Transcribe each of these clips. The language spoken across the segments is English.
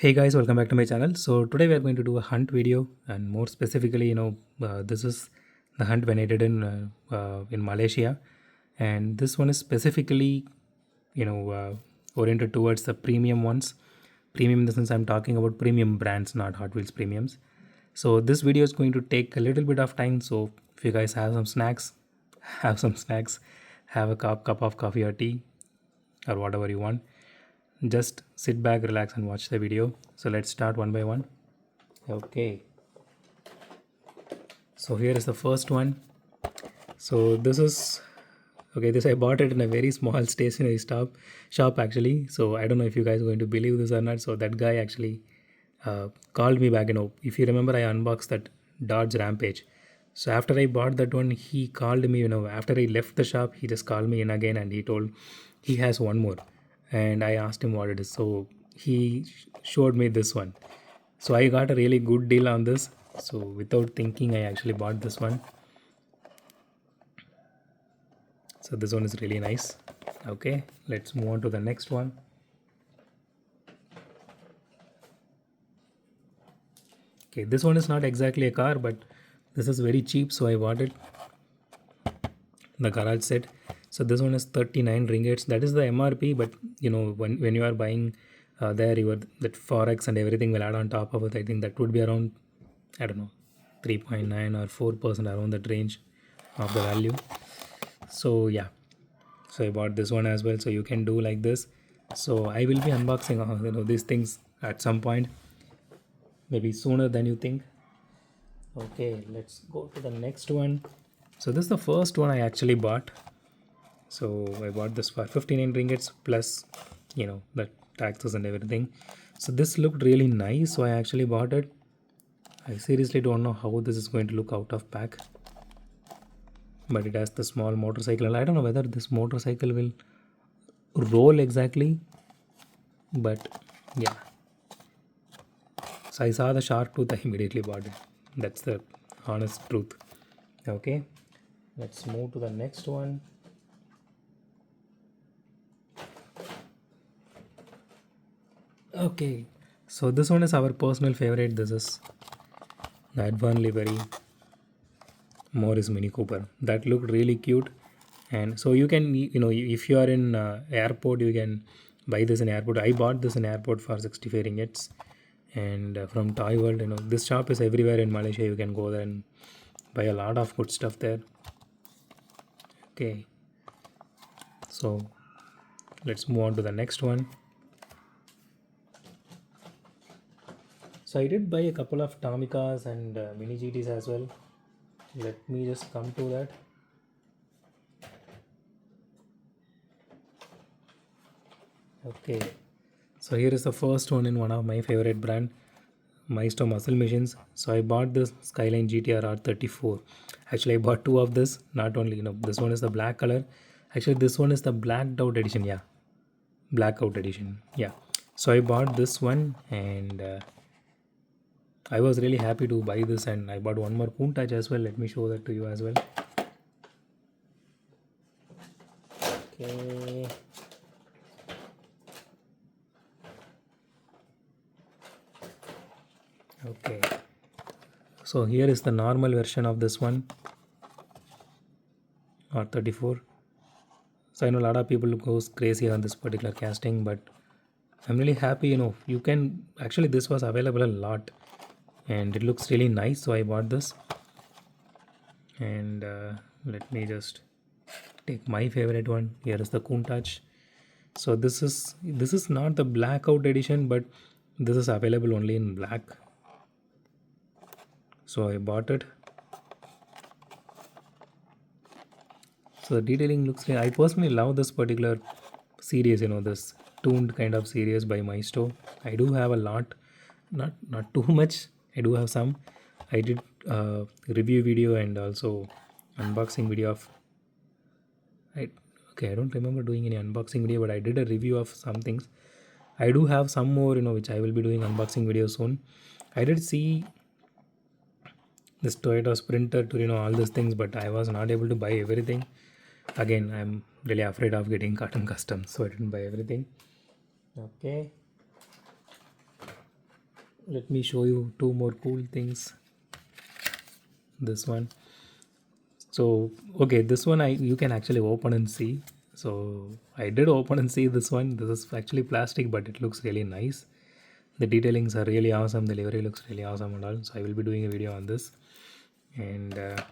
Hey guys, welcome back to my channel. So today we are going to do a hunt video, and more specifically, this is the hunt when I did in Malaysia, and this one is specifically, oriented towards the premium ones. Premium in the sense I'm talking about premium brands, not Hot Wheels premiums. So this video is going to take a little bit of time. So if you guys have some snacks, have some snacks, have a cup of coffee or tea or whatever you want. Just sit back, relax, and watch the video. So let's start one by one. Okay, so here is the first one. So this is okay. This I bought it in a very small stationery shop actually. So I don't know if you guys are going to believe this or not. So that guy actually called me back. If you remember, I unboxed that Dodge Rampage. So after I bought that one, he called me. After I left the shop, he just called me in again, and he told he has one more, and I asked him what it is. So he showed me this one. So I got a really good deal on this. So without thinking, I actually bought this one. So this one is really nice. Okay, let's move on to the next one. Okay, this one is not exactly a car, but this is very cheap, so I bought it. The garage set. So this one is 39 ringgits. That is the MRP, but when you are buying there, that forex and everything will add on top of it. I think that would be around, I don't know, 3.9 or 4% around that range of the value. So yeah, so I bought this one as well. So you can do like this. So I will be unboxing these things at some point, maybe sooner than you think. Okay, let's go to the next one. So this is the first one I actually bought. So I bought this for 59 ringgits plus the taxes and everything. So this looked really nice, so I actually bought it. I seriously don't know how this is going to look out of pack, but it has the small motorcycle, and I don't know whether this motorcycle will roll exactly, but yeah. So I saw the shark tooth, I immediately bought it. That's the honest truth. Okay, let's move to the next one. Okay, so this one is our personal favorite. This is the Advan livery Morris Mini Cooper. That looked really cute, and so you can if you are in airport, you can buy this in airport. I bought this in airport for 65 ringgits, and from Toy World. This shop is everywhere in Malaysia. You can go there and buy a lot of good stuff there. Okay, so let's move on to the next one. So I did buy a couple of Tomicas and mini GTs as well. Let me just come to that. Okay, so here is the first one in one of my favorite brand, Maestro Muscle Machines. So I bought this Skyline GTR R34. Actually, I bought two of this. Not only this one is the black color. Actually, this one is the blacked out edition. Yeah, blackout edition. Yeah. So I bought this one, and I was really happy to buy this, and I bought one more Countach as well. Let me show that to you as well. Okay. Okay. So here is the normal version of this one, R34. So I know a lot of people goes crazy on this particular casting, but I'm really happy. You can actually, this was available a lot, and it looks really nice. So I bought this, and let me just take my favorite one. Here is the Countach. So this is not the blackout edition, but this is available only in black. So I bought it. So the detailing looks like, I personally love this particular series, this tuned kind of series by Maestro. I do have a lot, not too much. I do have some. I did review video and also unboxing video of. I don't remember doing any unboxing video, but I did a review of some things. I do have some more, which I will be doing unboxing video soon. I did see this Toyota Sprinter to all these things, but I was not able to buy everything. Again, I'm really afraid of getting cotton custom, so I didn't buy everything. Okay, let me show you two more cool things. This one. So okay, this one you can actually open and see. So I did open and see this one. This is actually plastic, but it looks really nice. The detailings are really awesome. The livery looks really awesome and all. So I will be doing a video on this. And the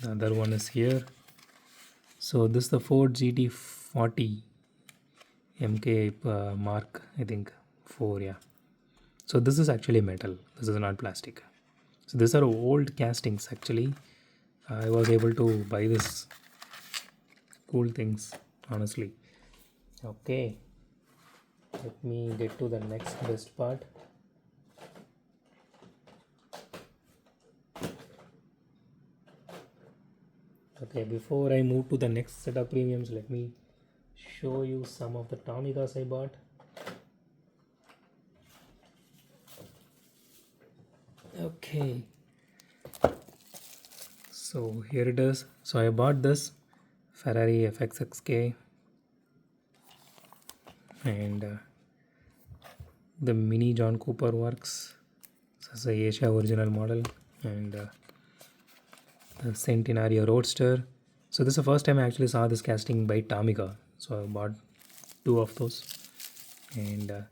other one is here. So this is the Ford GT40 MK Mark, I think 4, yeah. So this is actually metal. This is not plastic. So these are old castings actually. I was able to buy this cool things, honestly. Okay, let me get to the next best part. Okay, before I move to the next set of premiums, let me show you some of the Tomicas I bought. Okay, so here it is. So I bought this Ferrari FXXK and the Mini John Cooper works. This is a Asia original model, and the Centenario Roadster. So this is the first time I actually saw this casting by Tomica. So I bought two of those, and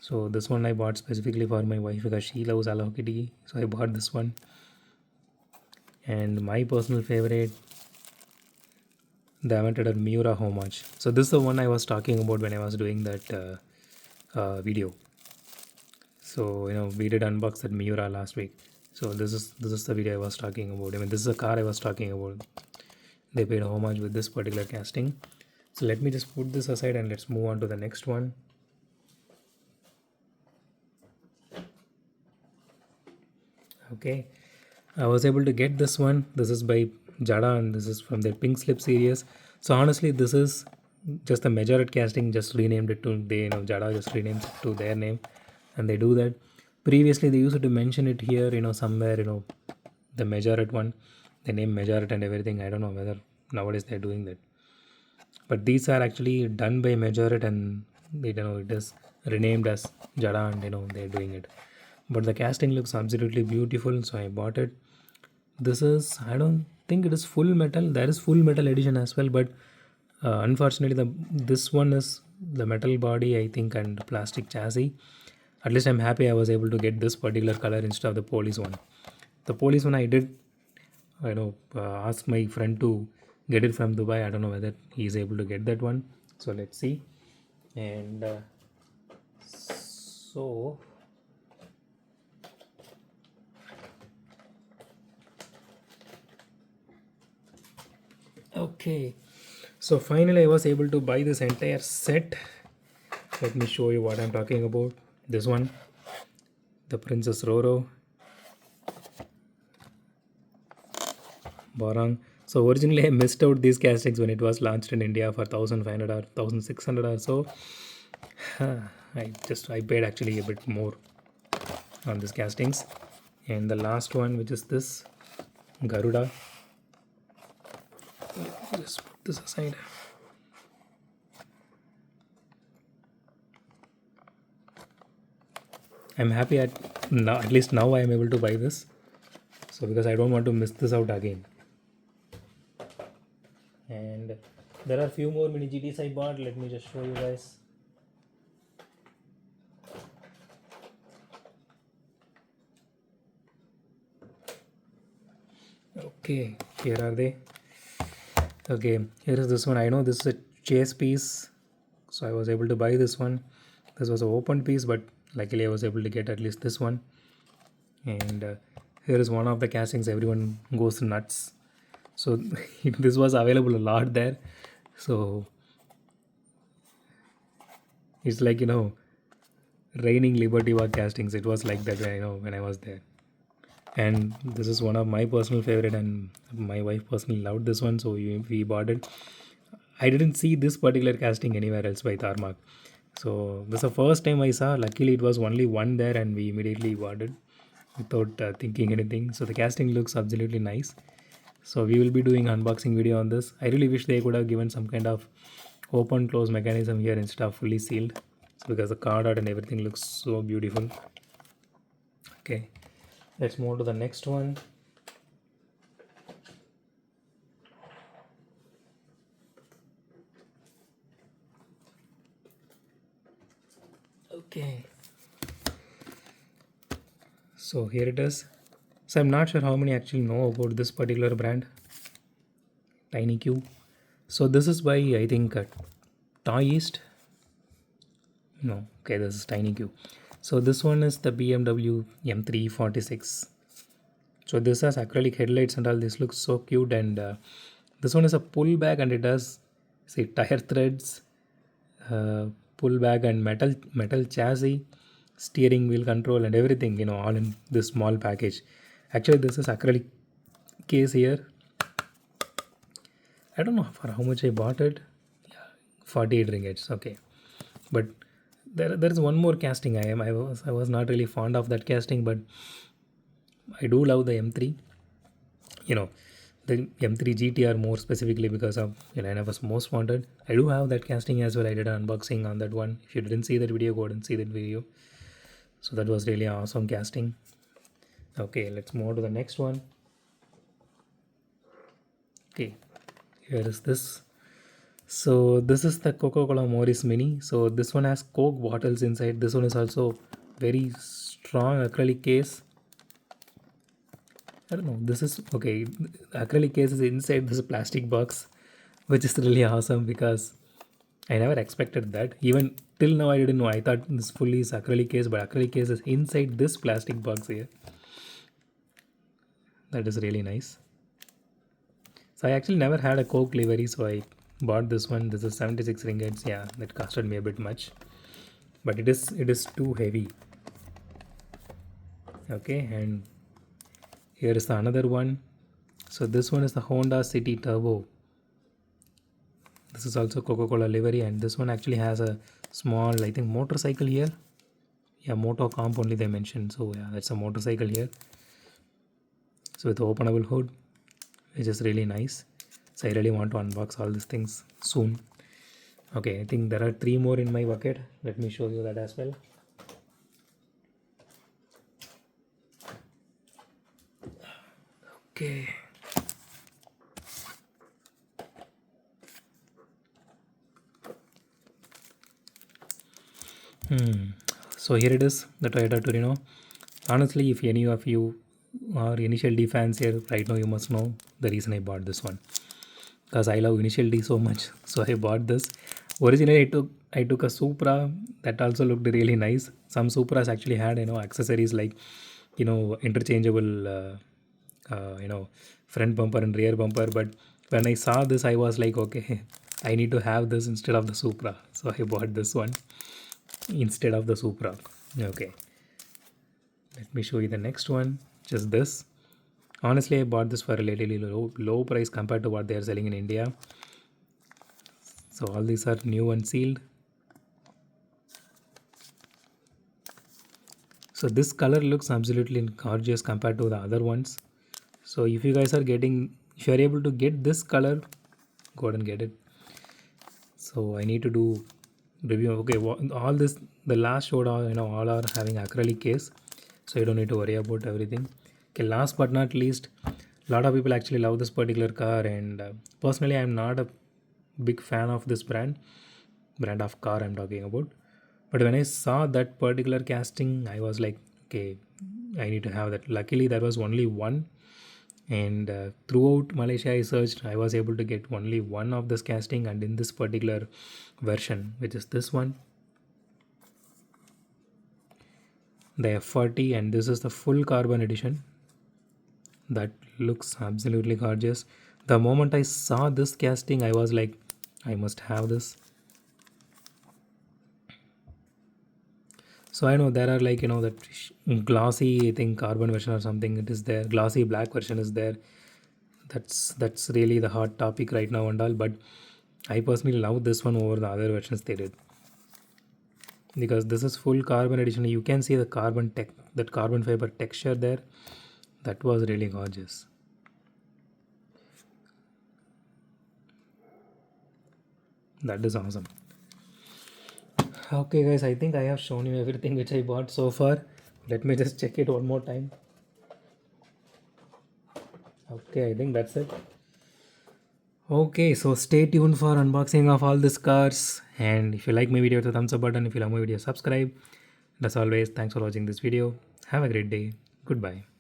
so this one I bought specifically for my wife because she loves Hello Kitty. So I bought this one. And my personal favorite, the Aventador Miura homage. So this is the one I was talking about when I was doing that video. So we did unbox that Miura last week. So this is the video I was talking about. I mean, this is a car I was talking about. They paid homage with this particular casting. So let me just put this aside and let's move on to the next one. Okay, I was able to get this one. This is by Jada and this is from their Pink Slip series. So honestly, this is just the majorette casting, just renamed it to Jada just renames it to their name, and they do that. Previously they used to mention it here, somewhere, the majorette one, the name majorette and everything. I don't know whether nowadays they're doing that, but these are actually done by majorette and it is renamed as Jada and they're doing it. But the casting looks absolutely beautiful, so I bought it. This is, I don't think it is full metal. There is full metal edition as well, but unfortunately this one is the metal body, I think, and plastic chassis. At least I'm happy I was able to get this particular color instead of the police one. The police one I did ask my friend to get it from Dubai. I don't know whether he's able to get that one, so let's see. And so okay, so finally I was able to buy this entire set. Let me show you what I'm talking about. This one, the Princess Roro Barang. So originally I missed out these castings when it was launched in India for 1500 or 1600 or so. I paid actually a bit more on these castings. And the last one, which is this Garuda. Just put this aside. I'm happy at least now I am able to buy this. So because I don't want to miss this out again. And there are a few more mini GTs I bought. Let me just show you guys. Okay, here are they. Okay, here is this one. I know this is a chase piece, so I was able to buy this one. This was an open piece, but luckily I was able to get at least this one. And here is one of the castings. Everyone goes nuts. So this was available a lot there. So it's like raining Liberty Walk castings. It was like that when I was there. And this is one of my personal favorite, and my wife personally loved this one, so we bought it. I didn't see this particular casting anywhere else by Tarmac, so this is the first time I saw. Luckily it was only one there, and we immediately bought it without thinking anything. So the casting looks absolutely nice. So we will be doing unboxing video on this. I really wish they could have given some kind of open close mechanism here instead of fully sealed, because the card art and everything looks so beautiful. Okay, let's move to the next one. Okay, so here it is. So I'm not sure how many actually know about this particular brand, Tiny Q. So this is by, I think, Toy East. No, okay, this is Tiny Q. So this one is the BMW M346. So this has acrylic headlights and all. This looks so cute, and this one is a pull back, and it has, say, tire threads, uh, pull back, and metal chassis, steering wheel control, and everything. All in this small package. Actually, this is acrylic case here. I don't know for how much I bought it. Yeah, 48 ringgits. Okay, but there is one more casting. I was not really fond of that casting, but I do love the M3. You know, the M3 GTR more specifically because of I was most wanted. I do have that casting as well. I did an unboxing on that one. If you didn't see that video, go and see that video. So that was really awesome casting. Okay, let's move to the next one. Okay, here is this. So this is the Coca-Cola Morris Mini. So this one has Coke bottles inside. This one is also very strong acrylic case. I don't know. This is okay. Acrylic case is inside this plastic box, which is really awesome because I never expected that. Even till now, I didn't know. I thought this fully is acrylic case, but acrylic case is inside this plastic box here. That is really nice. So I actually never had a Coke livery, so I bought this one. This is 76 ringgits. Yeah, that costed me a bit much, but it is too heavy. Okay, and here is the another one. So this one is the Honda City Turbo. This is also Coca-Cola livery, and this one actually has a small, I think, motorcycle here. Yeah, motor comp only they mentioned. So yeah, that's a motorcycle here. So with openable hood, which is really nice. So I really want to unbox all these things soon. Okay, I think there are 3 more in my bucket. Let me show you that as well. Okay. So here it is, the Toyota Torino. Honestly, if any of you are Initial D fans here right now, you must know the reason I bought this one. Because I love Initial D so much, so I bought this. Originally, I took a Supra that also looked really nice. Some Supras actually had accessories like interchangeable front bumper and rear bumper. But when I saw this, I was like, okay, I need to have this instead of the Supra, so I bought this one instead of the Supra. Okay, let me show you the next one. Just this. Honestly, I bought this for a relatively low price compared to what they are selling in India. So all these are new and sealed. So this color looks absolutely gorgeous compared to the other ones. So if you guys are if you are able to get this color, go ahead and get it. So I need to do review. Okay, all this, the last showed all are having acrylic case, so you don't need to worry about everything. Okay, last but not least, a lot of people actually love this particular car, and personally I'm not a big fan of this brand of car I'm talking about. But when I saw that particular casting, I was like, okay, I need to have that. Luckily there was only one, and throughout Malaysia I searched, I was able to get only one of this casting, and in this particular version, which is this one, the F40, and this is the full carbon edition. That looks absolutely gorgeous. The moment I saw this casting, I was like, I must have this. So I know there are that glossy, I think, carbon version or something. It is there. Glossy black version is there. That's really the hot topic right now and all. But I personally love this one over the other versions they did, because this is full carbon edition. You can see the that carbon fiber texture there. That was really gorgeous. That is awesome. Okay guys, I think I have shown you everything which I bought so far. Let me just check it one more time. Okay, I think that's it. Okay, so stay tuned for unboxing of all these cars. And if you like my video, hit the thumbs up button. If you love my video, subscribe. As always, thanks for watching this video. Have a great day. Goodbye.